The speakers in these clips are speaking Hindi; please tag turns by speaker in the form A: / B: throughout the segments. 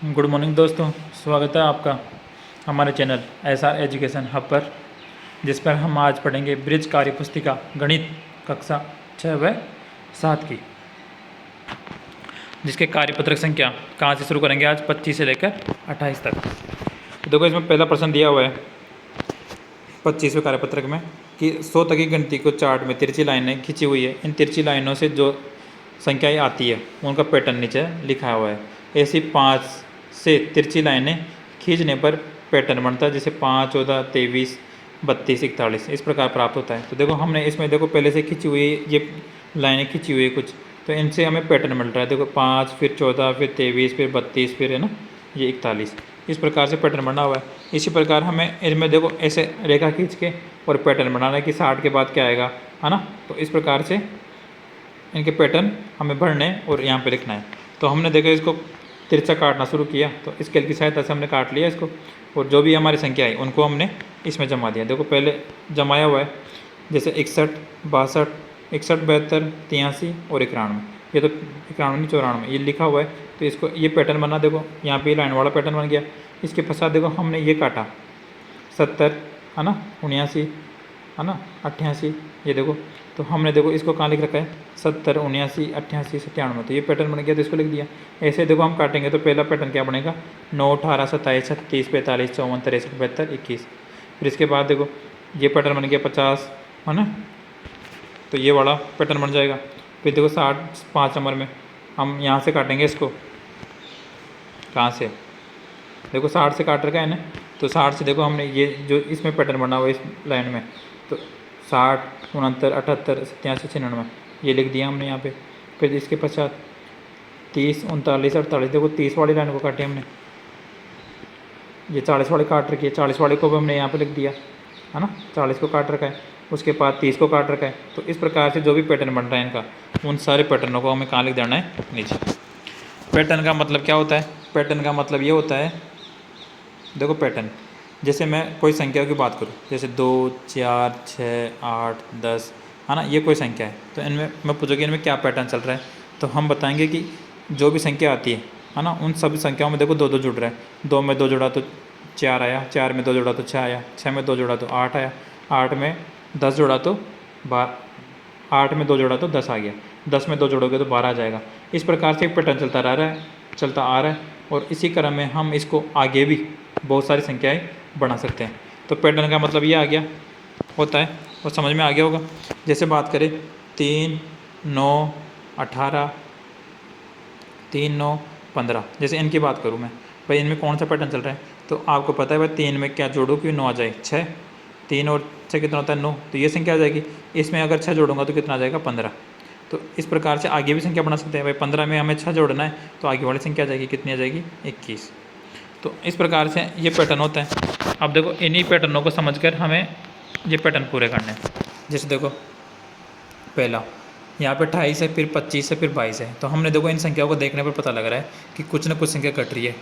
A: गुड मॉर्निंग दोस्तों, स्वागत है आपका हमारे चैनल SR एजुकेशन हब पर, जिस पर हम आज पढ़ेंगे ब्रिज कार्य पुस्तिका गणित कक्षा 6 व 7 की, जिसके कार्यपत्रक संख्या कहाँ से शुरू करेंगे आज 25 से लेकर 28 तक। देखो इसमें पहला प्रश्न दिया हुआ है 25वें कार्यपत्रक में कि 100 तक की गिनती को चार्ट में तिरछी लाइनें खींची हुई है। इन तिरछी लाइनों से जो संख्याएँ आती है उनका पैटर्न नीचे लिखा हुआ है। ऐसी 5 से तिरछी लाइनें खींचने पर पैटर्न बनता है, जैसे 5, 14, 23, 32, 41 इस प्रकार प्राप्त होता है। तो देखो हमने इसमें देखो पहले से खींची हुई ये लाइनें खींची हुई है कुछ, तो इनसे हमें पैटर्न मिल रहा है। देखो 5, फिर 14, फिर 23, फिर 32, फिर है ना ये 41, इस प्रकार से पैटर्न बना हुआ है। इसी प्रकार हमें इनमें देखो ऐसे रेखा खींच के और पैटर्न बनाना है कि 60 के बाद क्या आएगा, है ना। तो इस प्रकार से इनके पैटर्न हमें भरने और यहाँ पे लिखना है। तो हमने देखो इसको तिरछा काटना शुरू किया, तो स्केल की सहायता से हमने काट लिया इसको, और जो भी हमारी संख्या आई उनको हमने इसमें जमा दिया। देखो पहले जमाया हुआ है, जैसे 61, 62, 61, 72, 83 और 91। ये तो 91 नहीं 94 ये लिखा हुआ है, तो इसको ये पैटर्न बना। देखो यहाँ पे लाइन वाला पैटर्न बन गया। इसके पश्चात देखो हमने ये काटा 70, है ना, 79, है ना, 88, ये देखो। तो हमने देखो इसको कहाँ लिख रखा है 70, 79, 88, 97, तो ये पैटर्न बन गया, तो इसको लिख दिया। ऐसे देखो हम काटेंगे तो पहला पैटर्न क्या बनेगा 9, 18, 27, 36, 45, 54, 63, 72, 21। फिर इसके बाद देखो ये पैटर्न बन गया 50, है ना, तो ये वाला पैटर्न बन जाएगा। फिर देखो 60 5 नंबर में हम यहाँ से काटेंगे इसको, कहाँ से, देखो 60 से काट रखा है ना, तो 60 से देखो हमने ये जो इसमें पैटर्न बना हुआ है इस लाइन में, तो 60, 69, 78, 87, 96 ये लिख दिया हमने यहाँ पे। फिर इसके पश्चात 30, 39, 48 देखो 30 वाली लाइन को काटे हमने, ये 40 वाली काट रखी है, 40 वाले को भी हमने यहाँ पे लिख दिया, है ना, 40 को काट रखा है। उसके बाद 30 को काट रखा है। तो इस प्रकार से जो भी पैटर्न बन रहा है इनका, उन सारे पैटर्नों को हमें कहाँ लिख देना है, नीचे। पैटर्न का मतलब क्या होता है, पैटर्न का मतलब ये होता है, देखो पैटर्न, जैसे मैं कोई संख्या की बात करूँ, जैसे 2, 4, 6, 8, 10, है ना, ये कोई संख्या है, तो इनमें मैं पूछूँगी इनमें क्या पैटर्न चल रहा है, तो हम बताएंगे कि जो भी संख्या आती है ना, उन सभी संख्याओं में देखो 2 2 जुड़ रहा है। 2 में 2 जुड़ा तो 4 आया, 4 में 2 जुड़ा तो 6 आया, 6 में 2 जुड़ा तो 8 आया, 8 में 10 जुड़ा तो 8 में 2 जुड़ा तो 10 आ गया, 10 में 2 जोड़ोगे तो 12 आ जाएगा। इस प्रकार से एक पैटर्न चलता आ रहा है, और इसी क्रम में हम इसको आगे भी बहुत सारी संख्याएं बना सकते हैं। तो पैटर्न का मतलब ये आ गया होता है, और समझ में आ गया होगा। जैसे बात करें 3, 9, 18, 3, 9, 15, जैसे इनकी बात करूँ मैं, भाई इनमें कौन सा पैटर्न चल रहा है, तो आपको पता है भाई 3 में क्या जोड़ो कि 9 आ जाए, 6, 3 और 6 कितना होता है 9, तो ये संख्या आ जाएगी। इसमें अगर 6 जोड़ूंगा तो कितना आ जाएगा 15। तो इस प्रकार से आगे भी संख्या बना सकते हैं। भाई 15 में हमें 6 जोड़ना है, तो आगे वाली संख्या आ जाएगी, कितनी आ जाएगी 21। तो इस प्रकार से ये पैटर्न होता है। अब देखो इन्हीं पैटर्नों को समझकर हमें ये पैटर्न पूरे करने हैं। जैसे देखो पहला यहाँ पे 28 है, फिर 25 है, फिर 22 है, तो हमने देखो इन संख्याओं को देखने पर पता लग रहा है कि कुछ ना कुछ संख्या घट रही है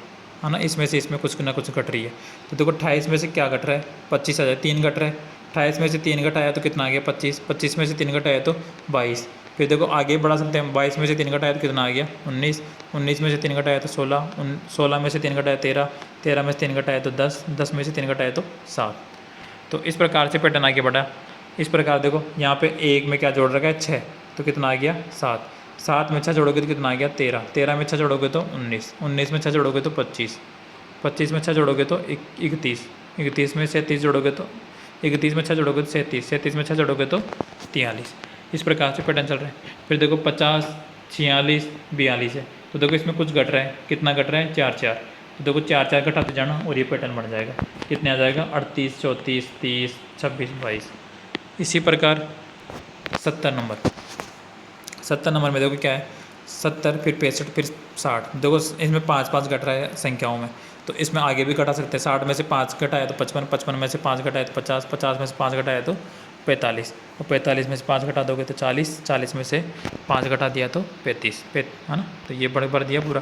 A: ना, इसमें से इसमें कुछ ना कुछ घट रही है। तो देखो 28 में से क्या घट रहा है, 25 आ जाए, 3 घट रहा है, 28 में से 3 घटाया तो कितना आ गया 25, 25 में से 3 घटाया तो 22। फिर देखो आगे बढ़ा सकते हैं, 22 में से 3 घटाया तो कितना आ गया 19, 19 में से 3 घटाया तो 16, 16 में से 3 घटाया 13, 13 में से 3 घटाया तो 10, 10 में से 3 घटाया तो 7। तो इस प्रकार से पैटर्न आगे बढ़ा। इस प्रकार देखो यहाँ पे 1 में क्या जोड़ रखा है 6, तो कितना आ गया 7, 7 में 6 जोड़ोगे तो कितना आ गया 13, 13 में 6 जोड़ोगे तो 19, 19 में 6 जोड़ोगे तो 25, 25 में 6 जोड़ोगे तो 31, 31 में 37 जोड़ोगे तो 31 में 6 जोड़ोगे तो 37, 37 में 6 जोड़ोगे तो 43। इस प्रकार से पैटर्न चल रहा है। फिर देखो 50, 46, 42 है, तो देखो इसमें कुछ घट रहा है, कितना घट रहा है 4 4, तो देखो 4 4 घटाते जाना और ये पैटर्न बन जाएगा, कितने आ जाएगा 38, 34, 30, 26, 22। इसी प्रकार 70 नंबर, 70 नंबर में देखो क्या है 70, फिर 65, फिर 60, देखो इसमें 5 5 घट रहा है संख्याओं में, तो इसमें आगे भी घटा सकते हैं। 60 में से 5 घटाया तो 55, 55 में से 5 घटाया तो 50, 50 में से 5 घटाया तो 45, और 45 में से 5 घटा दोगे तो 40, 40 में से 5 घटा दिया तो 35, है ना। तो ये बड़े भर दिया पूरा।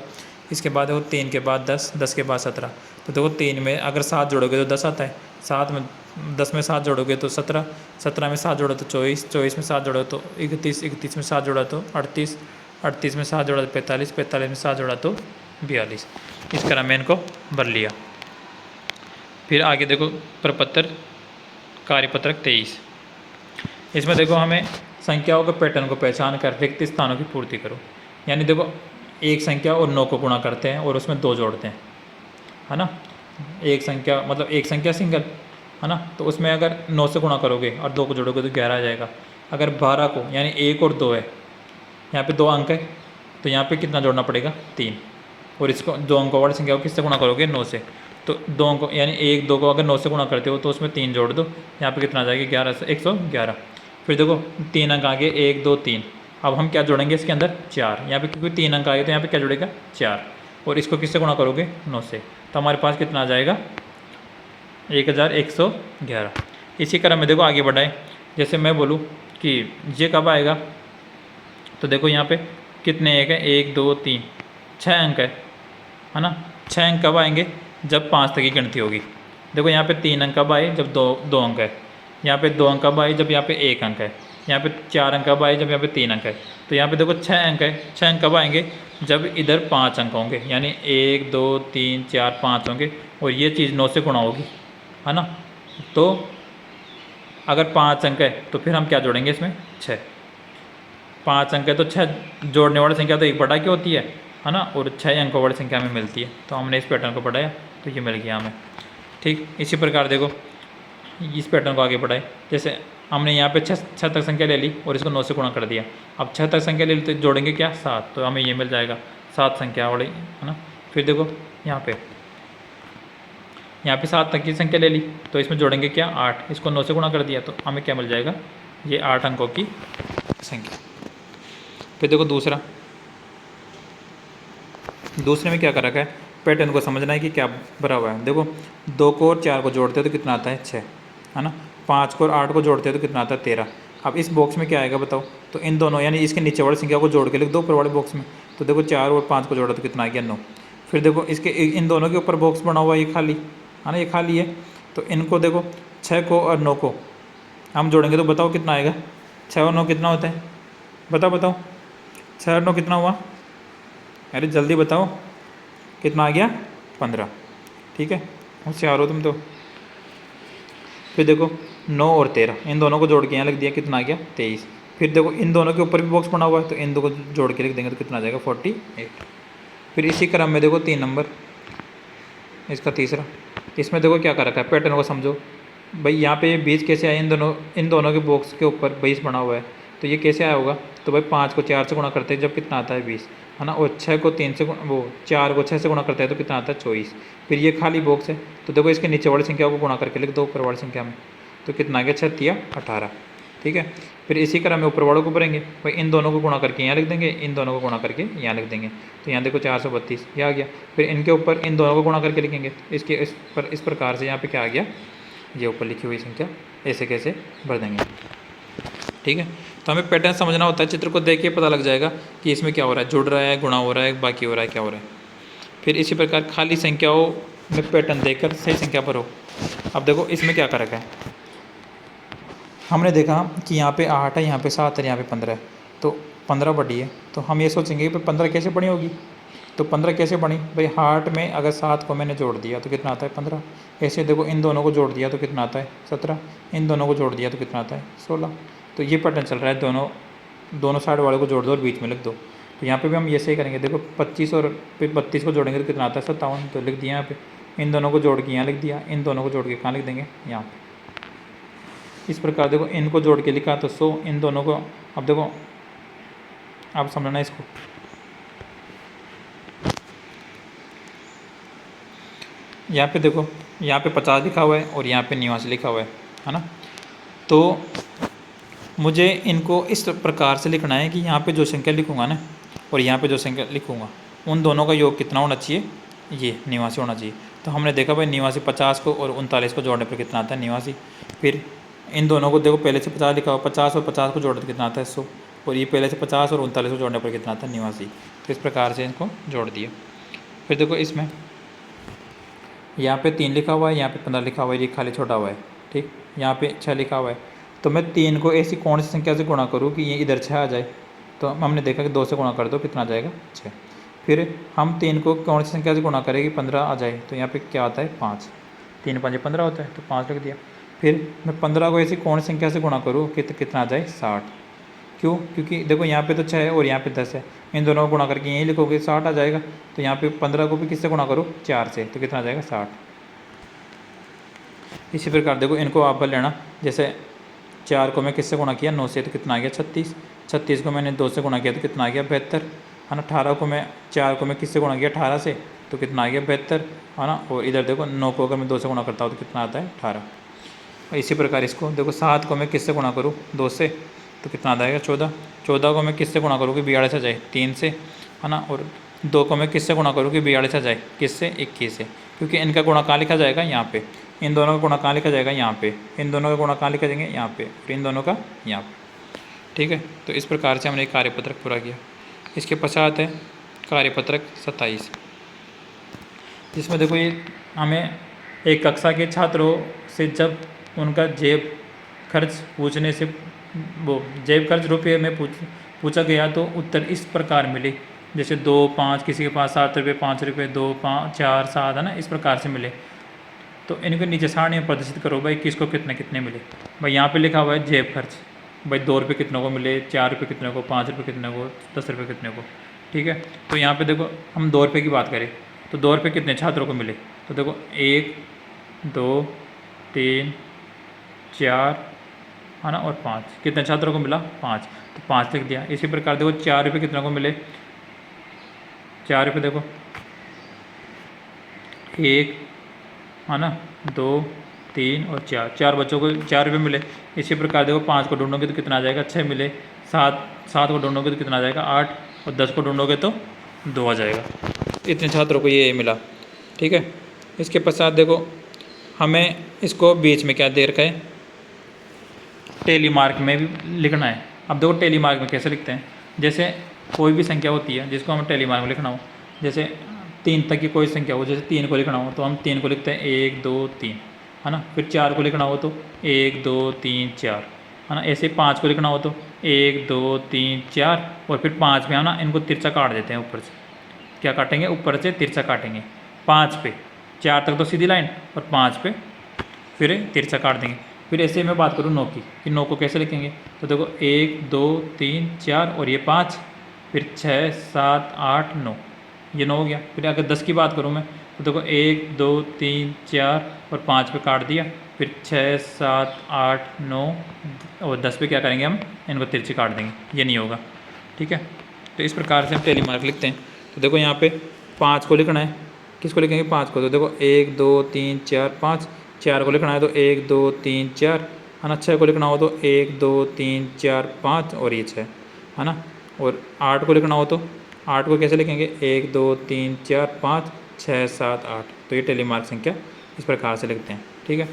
A: इसके बाद देखो 3 के बाद 10, 10 के बाद 17, तो देखो 3 में अगर 7 जोड़ोगे तो 10 आता है, 7 में 10 में 7 जोड़ोगे तो 17, 17 में 7 जोड़ा तो 24, 24 में 7 जोड़ा तो 31, 31 में 7 जोड़ा तो 38, 38 में 7 जोड़ा तो 45, 45 में 7 जोड़ा तो 42। इस तरह मैं इनको भर लिया। फिर आगे देखो प्रपत्र कार्यपत्रक 23। इसमें देखो हमें संख्याओं के पैटर्न को पहचान कर रिक्त स्थानों की पूर्ति करो। यानी देखो एक संख्या और 9 को गुणा करते हैं और उसमें 2 जोड़ते हैं, है ना। एक संख्या मतलब एक संख्या सिंगल, है ना, तो उसमें अगर 9 से गुणा करोगे और 2 को जोड़ोगे तो 11 आ जाएगा। अगर 12 को यानी 1 और 2 है, यहाँ पे 2 अंक है, तो यहाँ पे कितना जोड़ना पड़ेगा 3। और इसको 2 अंकों वाली संख्या को किससे गुणा करोगे 9 से, तो 2 अंकों यानी 1 2 को अगर 9 से गुणा करते हो तो उसमें 3 जोड़ दो, यहाँ पे कितना आ जाएगा 11 से 111। फिर देखो 3 अंक आगे 1 2 3। अब हम क्या जोड़ेंगे इसके अंदर 4, यहाँ पे क्योंकि 3 अंक आगे तो यहाँ पे क्या जुड़ेगा 4, और इसको किससे गुणा करोगे 9 से, तो हमारे पास कितना आ जाएगा 1111। इसी क्रम में देखो आगे बढ़ाएं। जैसे मैं बोलूँ कि ये कब आएगा, तो देखो यहाँ पे कितने एक है 1 2 3 6 अंक है ना। 6 अंक कब आएंगे जब 5 तक की गिनती होगी। देखो यहाँ पे 3 अंक कब आए जब दो अंक है, यहाँ पे 2 अंक कब आए जब यहाँ पे 1 अंक है, यहाँ पे 4 अंक कब आए जब यहाँ पे 3 अंक है। तो यहाँ पे देखो 6 अंक है, 6 अंक कब आएंगे जब इधर 5 अंक होंगे, यानी 1 2 3 4 5 होंगे और ये चीज़ 9 से गुणा होगी, है ना। तो अगर 5 अंक है तो फिर हम क्या जोड़ेंगे इसमें 6। 5 अंक है तो 6 जोड़ने वाली संख्या तो 1 बटा क्या होती है ना, और 6 अंकों वाली संख्या में मिलती है। तो हमने इस पैटर्न को पढ़ाया तो ये मिल गया हमें। ठीक इसी प्रकार देखो इस पैटर्न को आगे बढ़ाए। जैसे हमने यहाँ पे 6 तक संख्या ले ली और इसको 9 से गुणा कर दिया। अब 6 तक संख्या ले ली तो जोड़ेंगे क्या 7, तो हमें ये मिल जाएगा 7 संख्या वाली, है ना। फिर देखो यहाँ पे 7 तक की संख्या ले ली तो इसमें जोड़ेंगे क्या 8, इसको 9 से गुणा कर दिया तो हमें क्या मिल जाएगा ये 8 अंकों की संख्या। फिर देखो दूसरे में क्या कर रखा है, पैटर्न को समझना है कि क्या भरा हुआ है। देखो 2 को और 4 को जोड़ते हो तो कितना आता है 6, है ना। 5 को और 8 को जोड़ते हो तो कितना आता है 13। अब इस बॉक्स में क्या आएगा बताओ, तो इन दोनों यानी इसके नीचे वाली संख्या को जोड़ के लिख दो ऊपर वाले बॉक्स में। तो देखो 4 और 5 को जोड़ा तो कितना आ गया 9। फिर देखो इसके इन दोनों के ऊपर बॉक्स बना हुआ ये खाली, है ना, ये खाली है। तो इनको देखो 6 को और 9 को हम जोड़ेंगे तो बताओ कितना आएगा, 6 और 9 कितना होता है, बताओ 6 और 9 कितना हुआ, अरे जल्दी बताओ कितना आ गया 15। ठीक है होशियार हो तुम तो। फिर देखो 9 और 13 इन दोनों को जोड़ के यहाँ लिख दिया कितना आ गया 23। फिर देखो इन दोनों के ऊपर भी बॉक्स बना हुआ है तो इन दो को जोड़ के लिख देंगे तो कितना आ जाएगा 48। फिर इसी क्रम में देखो 3 नंबर इसका तीसरा, इसमें देखो क्या कर रखा है, पैटर्न को समझो भाई। यहाँ पे 20 कैसे आए, इन दोनों के बॉक्स के ऊपर 20 बना हुआ है तो ये कैसे आया होगा, तो भाई 5 को 4 से गुणा करते हैं जब कितना आता है 20, है ना। और 6 को 3 से 4 को 6 से गुणा करते हैं तो कितना आता है 24। फिर ये खाली बॉक्स है तो देखो इसके नीचे वाली संख्या को गुणा करके लिख दो ऊपर वाली संख्या में तो कितना आ गया 6 या 18। ठीक है फिर इसी क्रम में ऊपर वालों को भरेंगे भाई, इन दोनों को गुणा करके यहाँ लिख देंगे, इन दोनों को गुणा करके यहाँ लिख देंगे। तो यहाँ देखो 432 ये आ गया। फिर इनके ऊपर इन दोनों को गुणा करके लिखेंगे इसके इस प्रकार से यहाँ पे क्या आ गया ये ऊपर लिखी हुई संख्या ऐसे कैसे भर देंगे। ठीक है तो हमें पैटर्न समझना होता है, चित्र को देख के पता लग जाएगा कि इसमें क्या हो रहा है, जुड़ रहा है, गुणा हो रहा है, बाकी हो रहा है, क्या हो रहा है। फिर इसी प्रकार खाली संख्याओं में पैटर्न देखकर सही संख्या भरो। अब देखो इसमें क्या कर रखा है, हमने देखा कि यहाँ पे 8 है, यहाँ पे 7 है, यहाँ पे 15 है, तो 15 बड़ी है। तो हम ये सोचेंगे कि 15 कैसे बनी होगी, तो 15 कैसे बनी भाई, 8 में अगर 7 को मैंने जोड़ दिया तो कितना आता है 15। ऐसे देखो इन दोनों को जोड़ दिया तो कितना आता है 17, इन दोनों को जोड़ दिया तो कितना आता है 16। तो ये पैटर्न चल रहा है, दोनों साइड वाले को जोड़ दो और बीच में लिख दो। तो यहाँ पे भी हम ये सही करेंगे। देखो 25 और फिर 32 को जोड़ेंगे तो कितना आता है 57, तो लिख दिया यहाँ पे। इन दोनों को जोड़ के यहाँ लिख दिया, इन दोनों को जोड़ के कहाँ लिख देंगे यहाँ पे। इस प्रकार देखो इनको जोड़ के लिखा तो 100, इन दोनों को अब देखो आप समझना इसको, यहाँ पे देखो यहाँ पे 50 लिखा हुआ है और यहाँ पे 89 लिखा हुआ है ना। तो मुझे इनको इस प्रकार से लिखना है कि यहाँ पे जो संख्या लिखूँगा ना और यहाँ पे जो संख्या लिखूँगा उन दोनों का योग कितना होना चाहिए, ये 89 होना चाहिए। तो हमने देखा भाई 89 50 को और 39 को जोड़ने पर कितना आता है 89। फिर इन दोनों को देखो पहले से 50 लिखा हुआ, 50 और 50 को जोड़ने पर कितना आता है 100, और ये पहले से 50 और 39 को जोड़ने पर कितना आता है 89। तो इस प्रकार से इनको जोड़ दिया। फिर देखो इसमें यहाँ पे 3 लिखा हुआ है, यहाँ पे 15 लिखा हुआ है, ये खाली छोटा हुआ है। ठीक यहाँ पे 6 लिखा हुआ है, तो मैं 3 को ऐसी कौन सी संख्या से गुणा करूँ कि ये इधर 6 आ जाए। तो हमने देखा कि 2 से गुणा कर दो कितना आ जाएगा 6। फिर हम 3 को कौन सी संख्या से गुणा करेंगे 15 आ जाए, तो यहाँ पे क्या आता है 5, 3 5 15 होता है, तो 5 लिख दिया। फिर मैं 15 को ऐसी कौन सी संख्या से गुणा करूँ कि कितना आ जाए 60। क्यों? क्योंकि देखो यहाँ पे तो 6 है और यहाँ पे 10 है, इन दोनों को गुणा करके यहीं लिखोगे 60 आ जाएगा। तो यहाँ पे 15 को भी किससे गुणा करो 4 से, तो कितना आ जाएगा 60। इसी प्रकार देखो इनको आप कर लेना, जैसे 4 को मैं किससे गुणा किया 9 से, तो कितना आ गया 36। 36 को मैंने 2 से गुणा किया तो कितना आ गया 72, है ना। 18 को मैं 4 को मैं किससे गुणा किया 18 से, तो कितना आ गया 72, है ना। और इधर देखो 9 को अगर मैं 2 से गुणा करता हूँ तो कितना आता है 18। और इसी प्रकार इसको देखो 7 को मैं किससे गुणा करूँ 2 से, तो कितना आ जाएगा 14। 14 को मैं किससे गुणा करूँ कि 42 आ जाए 3 से, है ना। और 2 को मैं किससे गुणा करूँ कि 42 आ जाए किससे 21 से, क्योंकि इनका गुणा कहाँ लिखा जाएगा यहाँ पे, इन दोनों का गुणा कहाँ लिखा जाएगा यहाँ पे, इन दोनों का गुणा कहाँ लिखा जाएंगे यहाँ पे, और इन दोनों का यहाँ पे। ठीक है, तो इस प्रकार से हमने कार्यपत्रक पूरा किया। इसके पश्चात है कार्यपत्रक 27, जिसमें देखो ये हमें एक कक्षा के छात्रों से जब उनका जेब खर्च पूछने से वो जेब खर्च रुपये में पूछा गया तो उत्तर इस प्रकार मिले, जैसे 2 5, किसी के पास 7 रुपये 5 रुपये 2 5 4 7, है ना, इस प्रकार से मिले। तो इनको नीचे सारणी में प्रदर्शित करो भाई किसको कितने कितने मिले। भाई यहाँ पे लिखा हुआ है जेब खर्च, भाई 2 रुपये कितने को मिले, 4 रुपये कितने को, 5 रुपये कितने को, 10 रुपये कितने को। ठीक है, तो यहाँ पे देखो हम 2 रुपये की बात करें तो 2 रुपये कितने छात्रों को मिले, तो देखो 1 2 3 4, है ना, और 5, कितने छात्रों को मिला 5, तो 5 लिख दिया। इसी प्रकार देखो 4 रुपये कितने को मिले, 4 रुपये देखो 1, है ना, 2 3 और 4, 4 बच्चों को 4 रुपये मिले। इसी प्रकार देखो 5 को ढूंढोगे तो कितना आ जाएगा 6 मिले, 7 को ढूंढोगे तो कितना आ जाएगा 8, और 10 को ढूंढोगे तो 2 आ जाएगा। इतने छात्रों को ये मिला। ठीक है, इसके पश्चात देखो हमें इसको बीच में क्या दे रखा है, टेली मार्क में भी लिखना है। अब देखो टेली मार्क में कैसे लिखते हैं, जैसे कोई भी संख्या होती है जिसको हमें टेली मार्क में लिखना हो, जैसे 3 तक की कोई संख्या हो, जैसे 3 को लिखना हो तो हम 3 को लिखते हैं 1 2 3, है ना। फिर 4 को लिखना हो तो 1 2 3 4, है ना। ऐसे 5 को लिखना हो तो 1 2 3 4, और फिर 5 में हम ना इनको तिरछा काट देते हैं, ऊपर से क्या काटेंगे, ऊपर से तिरछा काटेंगे 5 पे, 4 तक तो सीधी लाइन और 5 पे फिर तिरछा काट देंगे। फिर ऐसे मैं बात करूँ 9 की, कि 9 को कैसे लिखेंगे, तो देखो 1 2 3 4 और ये 5, फिर 6 7 8 9, ये 9 हो गया। फिर अगर 10 की बात करूँ मैं तो देखो 1 2 3 4 और 5 पे काट दिया, फिर 6 7 8 9 और 10 पे क्या करेंगे हम इनको तिरछी काट देंगे, ये नहीं होगा। ठीक है, तो इस प्रकार से हम टेली मार्क लिखते हैं। तो देखो यहाँ पे 5 को लिखना है, किसको लिखेंगे 5 को, तो देखो 1 2 3 4 5, 4 को लिखना है तो 1 2 3 4, है ना। 6 को लिखना हो तो 1 2 3 4 5 और ये 6, है ना। और 8 को लिखना हो तो 8 को कैसे लिखेंगे 1 2 3 4 5 6 7 8, तो ये टेली मार्क संख्या इस प्रकार से लिखते हैं। ठीक है,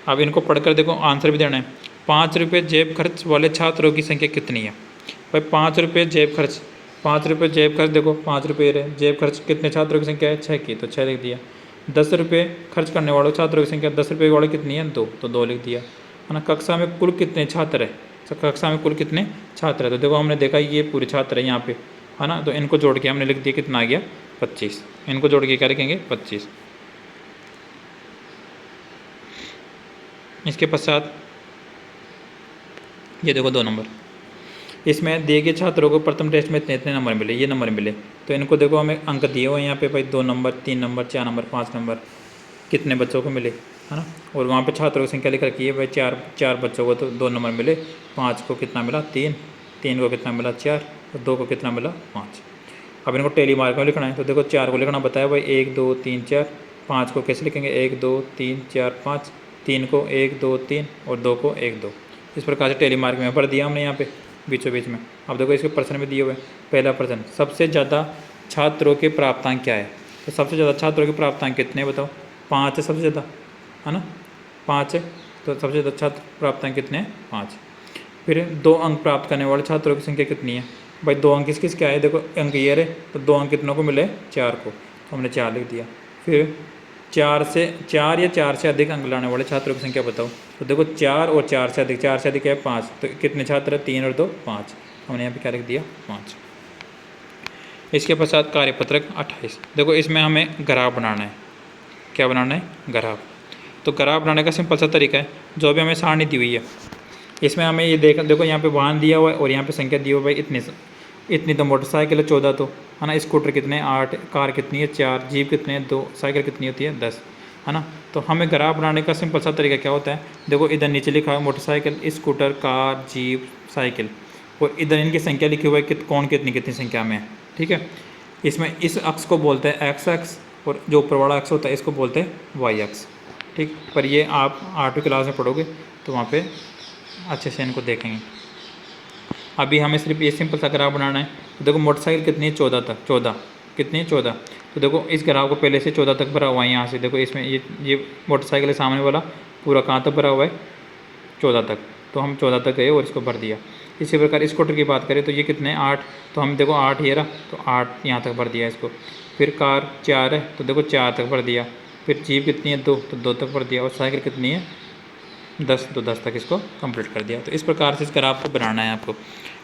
A: अब इनको पढ़कर देखो आंसर भी देना है। 5 रुपये जेब खर्च वाले छात्रों की संख्या कितनी है, भाई 5 रुपये जेब खर्च, 5 रुपये जेब खर्च, देखो 5 रुपये रहे, जेब खर्च कितने छात्रों की संख्या है 6 की, तो 6 लिख दिया। 10 रुपये खर्च करने वालों छात्रों की संख्या 10 रुपये वाले कितनी है 2, तो 2 लिख दिया, है ना। कक्षा में कुल कितने छात्र है, तो कक्षा में कुल कितने छात्र है, तो देखो हमने देखा ये पूरे छात्र है यहाँ पे, है ना। तो इनको जोड़ के हमने लिख दिया कितना आ गया 25, इनको जोड़ के क्या लिखेंगे 25। इसके पश्चात ये देखो 2 नंबर, इसमें दिए गए छात्रों को प्रथम टेस्ट में इतने इतने नंबर मिले, ये नंबर मिले, तो इनको देखो हमें अंक दिए हुए हैं यहाँ पे भाई 2 नंबर 3 नंबर 4 नंबर 5 नंबर कितने बच्चों को मिले, है ना। और वहाँ पे छात्रों की संख्या लिख रखी है भाई 4 बच्चों को तो 2 नंबर मिले, 5 को कितना मिला 3, 3 को कितना मिला 4, और 2 को कितना मिला 5। अब इनको टेली मार्क में लिखना है, तो देखो 4 को लिखना बताया भाई 1 2 3 4, 5 को कैसे लिखेंगे 1 2 3 4 5, 3 को 1 2 3 और 2 को 1 2, इस प्रकार से टेली मार्क में भर दिया हमने यहाँ पे बीचों बीच में। अब देखो इसके प्रश्न में दिए हुए, पहला प्रश्न, सबसे ज़्यादा छात्रों के प्राप्तांक क्या है, तो सबसे ज़्यादा छात्रों के प्राप्तांक कितने बताओ, 5 है सबसे ज़्यादा, है ना, 5 है, तो सबसे ज़्यादा छात्र प्राप्तांक कितने हैं 5। फिर 2 अंक प्राप्त करने वाले छात्रों की संख्या कितनी है, भाई 2 अंक किस क्या है, देखो अंक ये रहे, तो 2 अंक कितनों को मिले 4 को, तो हमने 4 लिख दिया। फिर 4 या 4 से अधिक अंक लाने वाले छात्रों की संख्या बताओ, तो देखो 4 और 4 से अधिक है 5, तो कितने छात्र है 3 और 2 5, हमने यहाँ पे क्या लिख दिया 5। इसके पश्चात कार्यपत्रक 28। देखो इसमें हमें ग्राफ बनाना है। क्या बनाना है? ग्राफ। तो ग्राफ बनाने का सिंपल सा तरीका है, जो अभी हमें सारणी दी हुई है इसमें हमें ये देखो यहाँ पे वाहन दिया हुआ है और यहाँ पे संख्या दी हुई है भाई इतनी। तो मोटरसाइकिल है 14, तो है ना। स्कूटर कितने? 8। कार कितनी है? 4। जीप कितने हैं? 2। साइकिल कितनी होती है? 10, है ना। तो हमें ग्राफ बनाने का सिंपल सा तरीका क्या होता है? देखो इधर नीचे लिखा है motorcycle, scooter, car, jeep, cycle, और इधर इनकी संख्या लिखी हुई है कौन कितनी कितनी संख्या में है। ठीक है। इसमें इस अक्ष को बोलते हैं एक्स अक्ष, और जो ऊपर वाला अक्ष होता है इसको बोलते हैं वाई अक्ष। ठीक। पर ये आप 8वीं क्लास में पढ़ोगे तो वहाँ पे अच्छे से इनको देखेंगे। अभी हमें सिर्फ ये सिंपल सा ग्राफ बनाना है। तो देखो मोटरसाइकिल कितनी है? 14 तक। 14 कितनी है? 14। तो देखो इस ग्राफ को पहले से 14 तक भरा हुआ है। यहाँ से देखो इसमें ये मोटरसाइकिल है सामने वाला, पूरा कहाँ तक भरा हुआ है? 14 तक। तो हम 14 तक गए और इसको भर दिया। इसी प्रकार स्कूटर की बात करें तो ये कितने? 8। तो हम देखो 8 ये रहा, तो 8 यहाँ तक भर दिया इसको। फिर कार 4 है, तो देखो 4 तक भर दिया। फिर जीप कितनी है? 2, तो 2 तक भर दिया। और साइकिल कितनी है? 10, तो 10 तक इसको कंप्लीट कर दिया। तो इस प्रकार से इस ग्राफ को बनाना है आपको।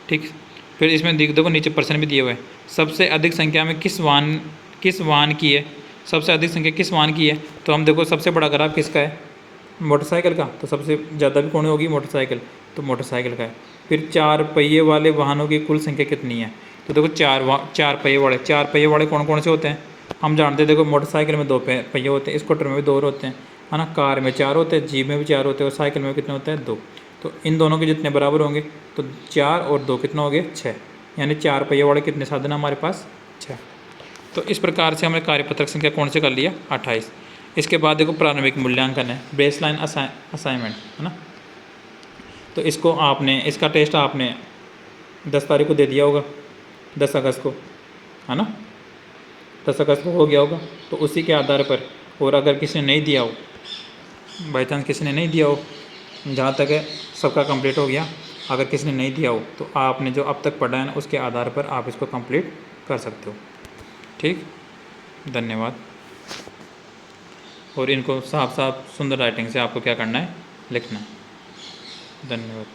A: ठीक। फिर इसमें देखो नीचे प्रश्न भी दिए हुए हैं। सबसे अधिक संख्या में किस वाहन की है? सबसे अधिक संख्या किस वाहन की है? तो हम देखो सबसे बड़ा ग्राफ किसका है? मोटरसाइकिल का। तो सबसे ज़्यादा भी कौन होगी? मोटरसाइकिल। तो मोटरसाइकिल का है। फिर 4 पहिए वाले वाहनों की कुल संख्या कितनी है? तो देखो 4 पहिए वाले कौन कौन से होते हैं? हम जानते हैं। देखो मोटरसाइकिल में 2 पहिए होते हैं, स्कूटर में भी 2 होते हैं, है ना। कार में 4 होते हैं, जीप में भी 4 होते हैं, और साइकिल में कितने होते हैं? 2। तो इन दोनों के जितने बराबर होंगे तो 4 और 2 कितना हो गए? 6। यानी 4 पहिए वाले कितने साधन हमारे पास? 6। तो इस प्रकार से हमने कार्यपत्रक संख्या कौन से कर लिया? 28। इसके बाद देखो प्रारंभिक मूल्यांकन है, बेसलाइन असाइनमेंट, है ना। तो इसको इसका टेस्ट आपने 10 तारीख को दे दिया होगा, 10 अगस्त को, है ना। 10 अगस्त को हो गया होगा। तो उसी के आधार पर, और अगर किसी ने नहीं दिया हो, बाई चांस किसी ने नहीं दिया हो, जहाँ तक है सबका कंप्लीट हो गया। अगर किसी ने नहीं दिया हो तो आपने जो अब तक पढ़ा है ना उसके आधार पर आप इसको कंप्लीट कर सकते हो। ठीक। धन्यवाद। और इनको साफ साफ सुंदर राइटिंग से आपको क्या करना है? लिखना है। धन्यवाद।